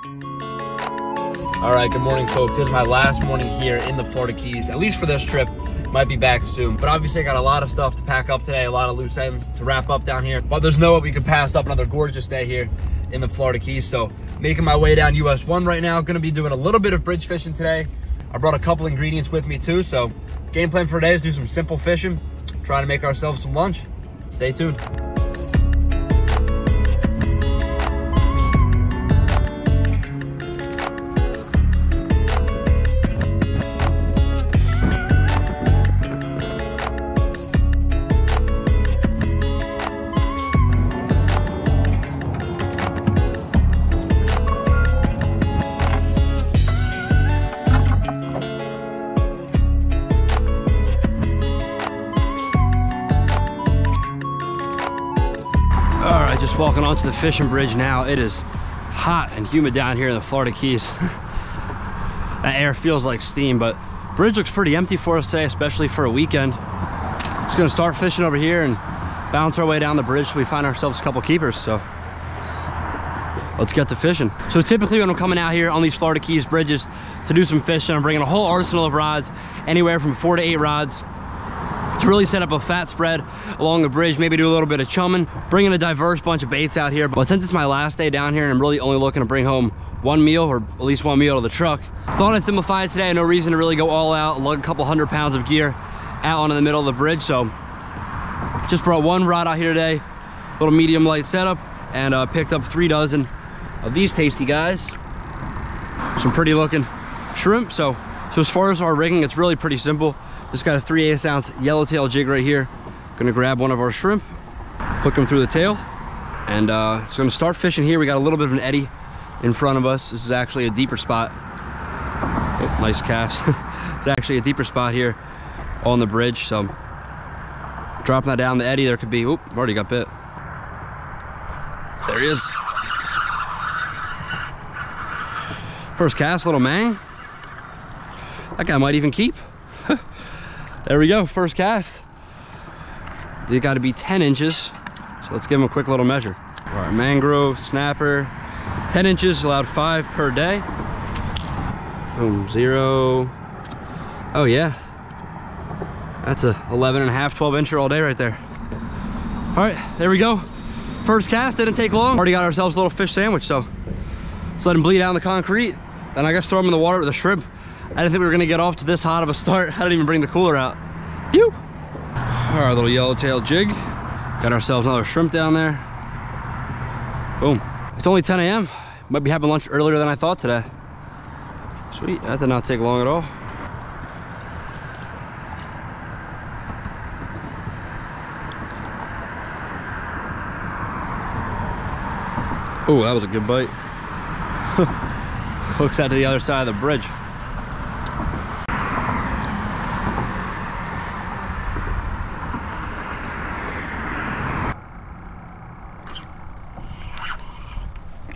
All right, good morning, folks. This is my last morning here in the Florida Keys, at least for this trip. Might be back soon, but obviously I got a lot of stuff to pack up today, a lot of loose ends to wrap up down here. But there's no way we could pass up another gorgeous day here in the Florida Keys. So making my way down US 1 right now. Gonna be doing a little bit of bridge fishing today. I brought a couple ingredients with me too. So game plan for today is do some simple fishing, try to make ourselves some lunch. Stay tuned. Just walking onto the fishing bridge now. It is hot and humid down here in the Florida Keys. That air feels like steam, but bridge looks pretty empty for us today, especially for a weekend. Just gonna start fishing over here and bounce our way down the bridge till we find ourselves a couple keepers. So let's get to fishing. So typically when I'm coming out here on these Florida Keys bridges to do some fishing, I'm bringing a whole arsenal of rods, anywhere from 4 to 8 rods, to really set up a fat spread along the bridge, maybe do a little bit of chumming, bringing a diverse bunch of baits out here. But since it's my last day down here and I'm really only looking to bring home one meal, or at least one meal to the truck, thought I'd simplify it today. No reason to really go all out, lug a couple 100 pounds of gear out onto the middle of the bridge. So just brought one rod out here today, little medium light setup, and picked up 3 dozen of these tasty guys. Some pretty looking shrimp. So as far as our rigging, it's really pretty simple. Just got a 3/8 ounce yellowtail jig right here. Gonna grab one of our shrimp, hook them through the tail, and it's gonna start fishing here. We got a little bit of an eddy in front of us. This is actually a deeper spot. Oh, nice cast. It's actually a deeper spot here on the bridge. So dropping that down the eddy, there could be, oop, already got bit. There he is. First cast, little mang. That guy might even keep. There we go, first cast. You got to be 10 inches. So let's give him a quick little measure. All right, mangrove, snapper, 10 inches, allowed 5 per day. Boom, 0. Oh yeah. That's a 11.5, 12 incher all day right there. All right, there we go. First cast, didn't take long. Already got ourselves a little fish sandwich, so let's let him bleed out in the concrete. Then I guess throw him in the water with a shrimp. I didn't think we were gonna get off to this hot of a start. I didn't even bring the cooler out. Phew. All right, little yellowtail jig. Got ourselves another shrimp down there. Boom. It's only 10 a.m. Might be having lunch earlier than I thought today. Sweet, that did not take long at all. Oh, that was a good bite. Hooks out to the other side of the bridge.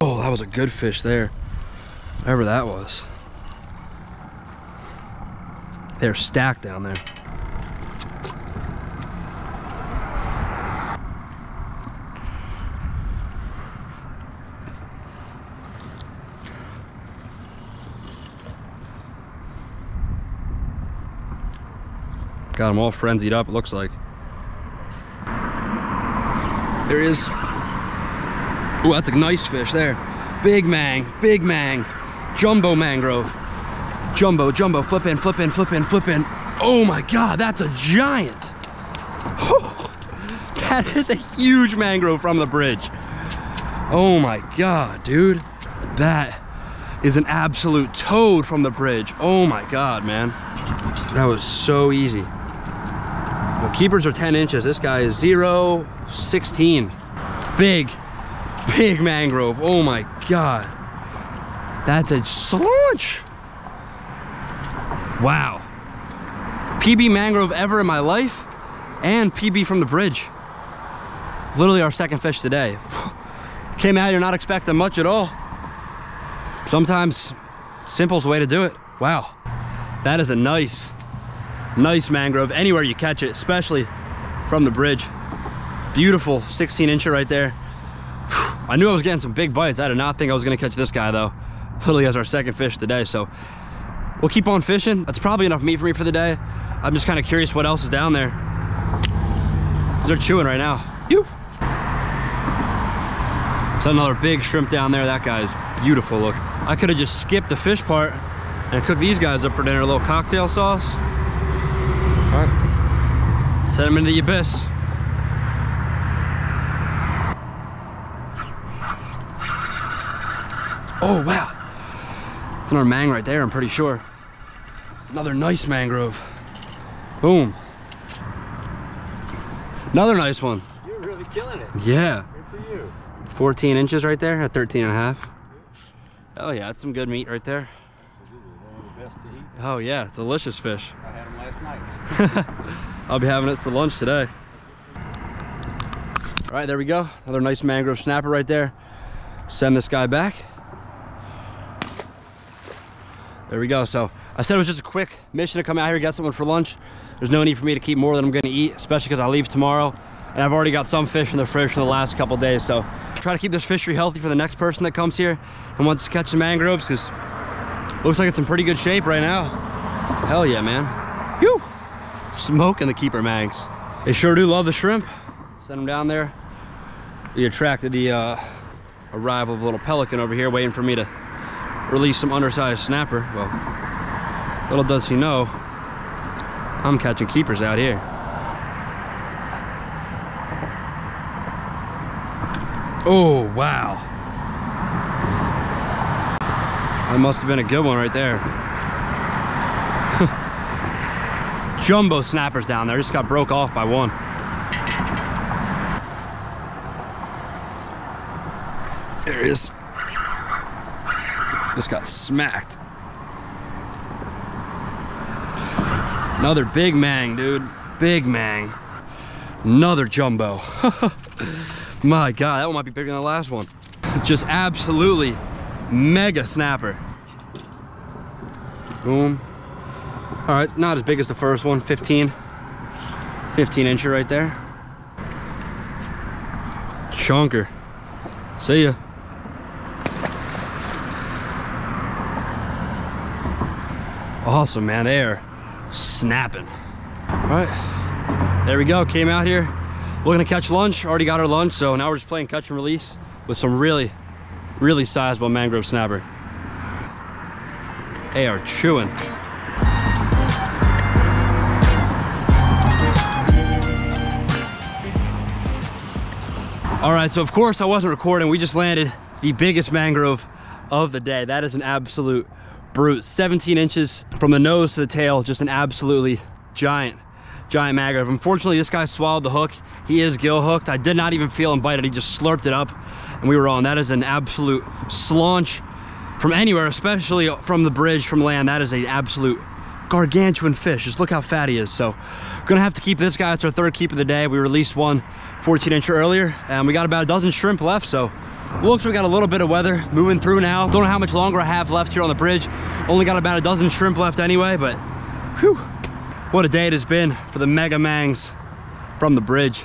Oh, that was a good fish there. Whatever that was. They're stacked down there. Got them all frenzied up, it looks like. There he is. Oh, that's a nice fish there. Big mang, jumbo mangrove. Jumbo, flip in, flip in, flip in, flip in. Oh my God, that's a giant. Oh, that is a huge mangrove from the bridge. Oh my God, dude. That is an absolute toad from the bridge. Oh my God, man. That was so easy. The keepers are 10 inches. This guy is 0, 16. Big mangrove. Oh my God. That's a slaunch. Wow. PB mangrove ever in my life, and PB from the bridge. Literally our second fish today. Came out here not expecting much at all. Sometimes simple's the way to do it. Wow. That is a nice mangrove anywhere you catch it, especially from the bridge. Beautiful 16 incher right there. I knew I was getting some big bites. I did not think I was gonna catch this guy though. Literally as our second fish of the day, so we'll keep on fishing. That's probably enough meat for me for the day. I'm just kind of curious what else is down there. They're chewing right now. Ew. It's another big shrimp down there. That guy's beautiful. Look, I could have just skipped the fish part and cooked these guys up for dinner. A little cocktail sauce. All right, set them into the abyss. Oh wow, it's another mang right there, I'm pretty sure. Another nice mangrove. Boom. Another nice one. You're really killing it. Yeah. Good for you. 14 inches right there, at 13 and a half. Oh yeah, that's some good meat right there. One of the best to eat. Oh yeah, delicious fish. I had them last night. I'll be having it for lunch today. All right, there we go. Another nice mangrove snapper right there. Send this guy back. There we go. So I said it was just a quick mission to come out here, get something for lunch. There's no need for me to keep more than I'm gonna eat, especially because I leave tomorrow. And I've already got some fish in the fridge from the last couple days. So try to keep this fishery healthy for the next person that comes here and wants to catch some mangroves, because looks like it's in pretty good shape right now. Hell yeah, man. Whew. Smoking the keeper mangs. They sure do love the shrimp. Send them down there. We attracted the arrival of a little pelican over here waiting for me to release some undersized snapper. Well, little does he know, I'm catching keepers out here. Oh, wow. That must have been a good one right there. Jumbo snappers down there, just got broke off by one. There he is. Just got smacked. Another big mang, dude. Big mang. Another jumbo. My God, that one might be bigger than the last one. Just absolutely mega snapper. Boom. All right, not as big as the first one. 15 incher right there. Chunker. See ya. Awesome, man. They are snapping. All right, there we go. Came out here looking to catch lunch. Already got our lunch, so now we're just playing catch and release with some really sizable mangrove snapper. They are chewing. All right, so of course I wasn't recording. We just landed the biggest mangrove of the day. That is an absolute brute. 17 inches from the nose to the tail. Just an absolutely giant mangrove. Unfortunately, this guy swallowed the hook. He is gill hooked. I did not even feel him bite it. He just slurped it up and we were on. That is an absolute slaunch from anywhere, especially from the bridge, from land. That is an absolute gargantuan fish. Just look how fat he is. So gonna have to keep this guy. It's our third keep of the day. We released one 14 incher earlier and we got about a dozen shrimp left. So looks like we got a little bit of weather moving through now. Don't know how much longer I have left here on the bridge. Only got about a dozen shrimp left anyway, but whew, what a day it has been for the mega mangs from the bridge.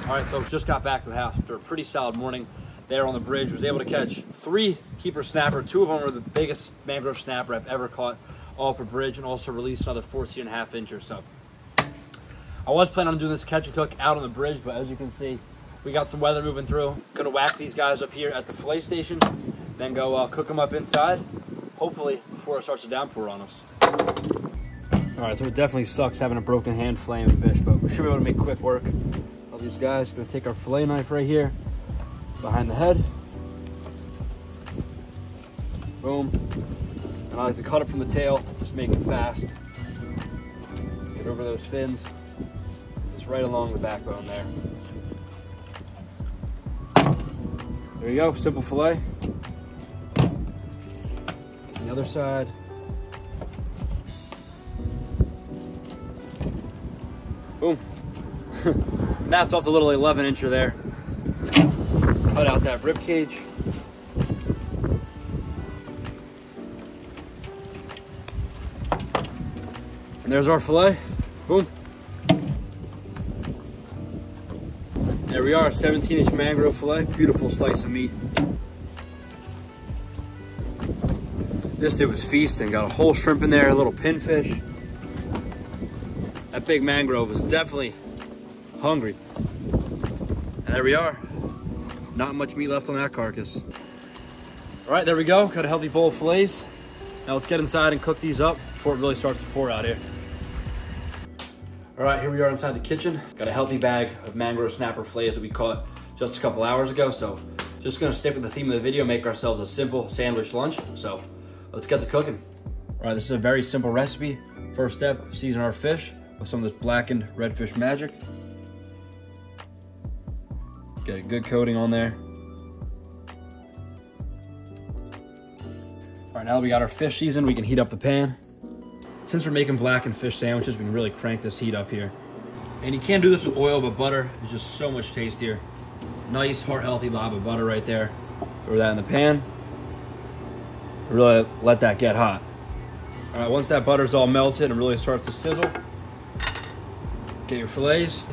All right, folks, just got back to the house after a pretty solid morning there on the bridge. Was able to catch 3 keeper snapper. 2 of them were the biggest mangrove snapper I've ever caught off a bridge, and also released another 14.5 incher. So I was planning on doing this catch and cook out on the bridge, but as you can see, we got some weather moving through. Gonna whack these guys up here at the fillet station, then go cook them up inside, hopefully before it starts to downpour on us. All right, so it definitely sucks having a broken hand filleting fish, but we should be able to make quick work of these guys. Gonna take our fillet knife right here, behind the head. Boom. And I like to cut it from the tail, just make it fast. Get over those fins, just right along the backbone there. There you go, simple fillet. The other side. Boom. And that's off the little 11 incher there. Cut out that rib cage. And there's our fillet. Boom. There we are, 17-inch mangrove fillet. Beautiful slice of meat. This dude was feasting. Got a whole shrimp in there, a little pinfish. That big mangrove was definitely hungry. And there we are. Not much meat left on that carcass. All right, there we go. Got a healthy bowl of fillets. Now let's get inside and cook these up before it really starts to pour out here. All right, here we are inside the kitchen. Got a healthy bag of mangrove snapper fillets that we caught just a couple hours ago. So just gonna stick with the theme of the video, make ourselves a simple sandwich lunch. So let's get to cooking. All right, this is a very simple recipe. First step, season our fish with some of this blackened redfish magic. Get a good coating on there. All right, now that we got our fish seasoned, we can heat up the pan. Since we're making blackened fish sandwiches, we can really crank this heat up here. And you can't do this with oil, but butter is just so much tastier. Nice, heart-healthy lob of butter right there. Throw that in the pan. Really let that get hot. All right, once that butter's all melted and really starts to sizzle, get your fillets.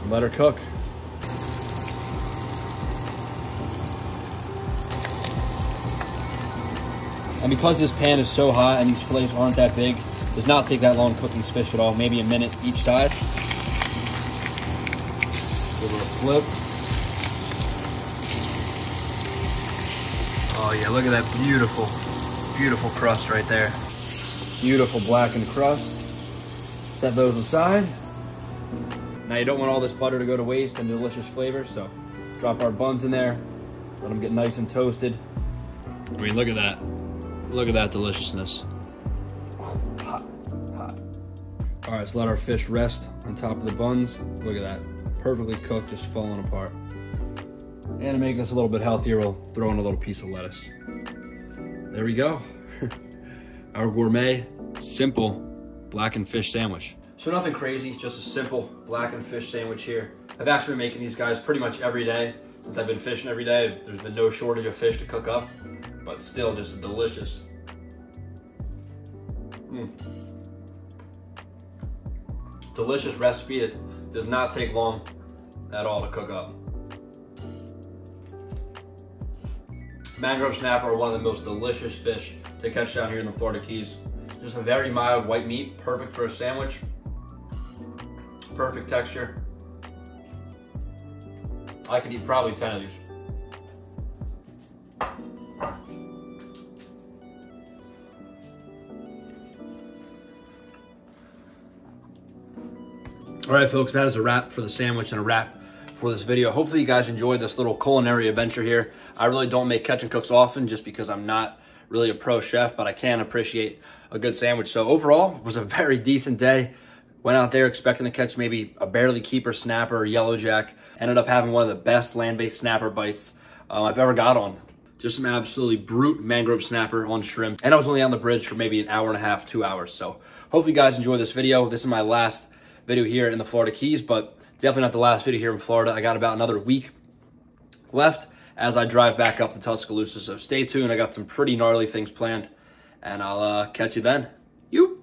And let her cook. And because this pan is so hot and these fillets aren't that big, it does not take that long cooking this fish at all, maybe a minute each side. Give it a flip. Oh yeah, look at that beautiful, beautiful crust right there. Beautiful blackened crust. Set those aside. Now you don't want all this butter to go to waste and delicious flavor, so drop our buns in there, let them get nice and toasted. I mean, look at that. Look at that deliciousness. Hot, hot. All right, let's let our fish rest on top of the buns. Look at that, perfectly cooked, just falling apart. And to make this a little bit healthier, we'll throw in a little piece of lettuce. There we go. Our gourmet, simple blackened fish sandwich. So nothing crazy, just a simple blackened fish sandwich here. I've actually been making these guys pretty much every day. Since I've been fishing every day, there's been no shortage of fish to cook up, but still just delicious. Delicious recipe. It does not take long at all to cook up. Mangrove snapper are one of the most delicious fish to catch down here in the Florida Keys. Just a very mild white meat, perfect for a sandwich. Perfect texture. I could eat probably 10 of these. All right, folks, that is a wrap for the sandwich and a wrap for this video. Hopefully you guys enjoyed this little culinary adventure here. I really don't make catch and cooks often just because I'm not really a pro chef, but I can appreciate a good sandwich. So overall, it was a very decent day. Went out there expecting to catch maybe a barely keeper snapper or yellowjack. Ended up having one of the best land-based snapper bites I've ever got on. Just some absolutely brute mangrove snapper on shrimp. And I was only on the bridge for maybe an hour and a half, 2 hours. So hopefully you guys enjoyed this video. This is my last video here in the Florida Keys, but definitely not the last video here in Florida. I got about another week left as I drive back up to Tuscaloosa. So stay tuned. I got some pretty gnarly things planned, and I'll catch you then. You.